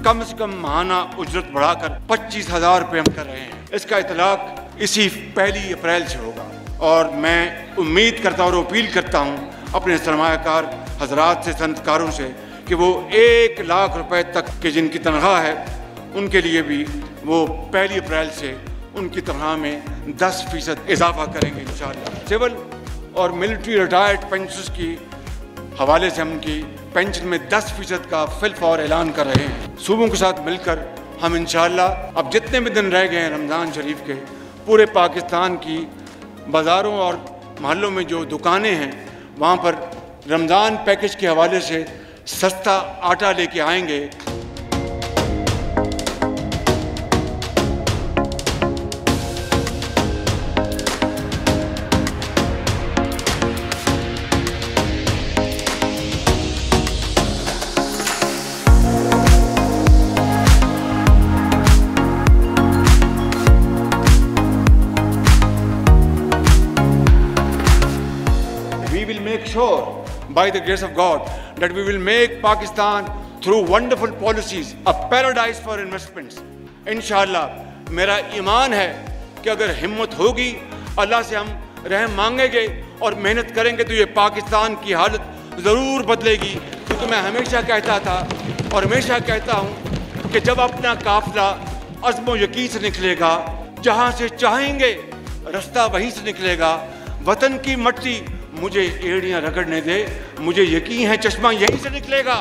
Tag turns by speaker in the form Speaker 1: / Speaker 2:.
Speaker 1: कम से कम माहाना उजरत बढ़ाकर 25,000 रुपये हम कर रहे हैं। इसका इतलाक इसी 1 अप्रैल से होगा और मैं उम्मीद करता हूँ और अपील करता हूँ अपने सरमायाकार हजरात से, संतकारों से कि वो 1 लाख रुपए तक के जिनकी तनख्वाह है उनके लिए भी वो 1 अप्रैल से उनकी तनख्वाह में 10% इजाफा करेंगे इंशाअल्लाह। सिविल और मिलिट्री रिटायर्ड पेंशनर्स की हवाले से हम उनकी पेंशन में 10% का फिलफौर ऐलान कर रहे हैं। सूबों के साथ मिलकर हम इंशाअल्लाह अब जितने भी दिन रह गए हैं रमज़ान शरीफ के, पूरे पाकिस्तान की बाज़ारों और महल्लों में जो दुकानें हैं वहाँ पर रमज़ान पैकेज के हवाले से सस्ता आटा लेके आएंगे। We will make sure, by the grace of God, that we will make Pakistan, through wonderful policies, a paradise for investments. इंशाअल्लाह मेरा ईमान है कि अगर हिम्मत होगी, अल्लाह से हम रहम मांगेंगे और मेहनत करेंगे तो ये पाकिस्तान की हालत ज़रूर बदलेगी। क्योंकि मैं हमेशा कहता था और हमेशा कहता हूँ कि जब अपना काफिला अज़्म व यकीन से निकलेगा, जहाँ से चाहेंगे रास्ता वहीं से निकलेगा। वतन की मट्टी मुझे एड़ियाँ रगड़ने दे, मुझे यकीन है चश्मा यहीं से निकलेगा।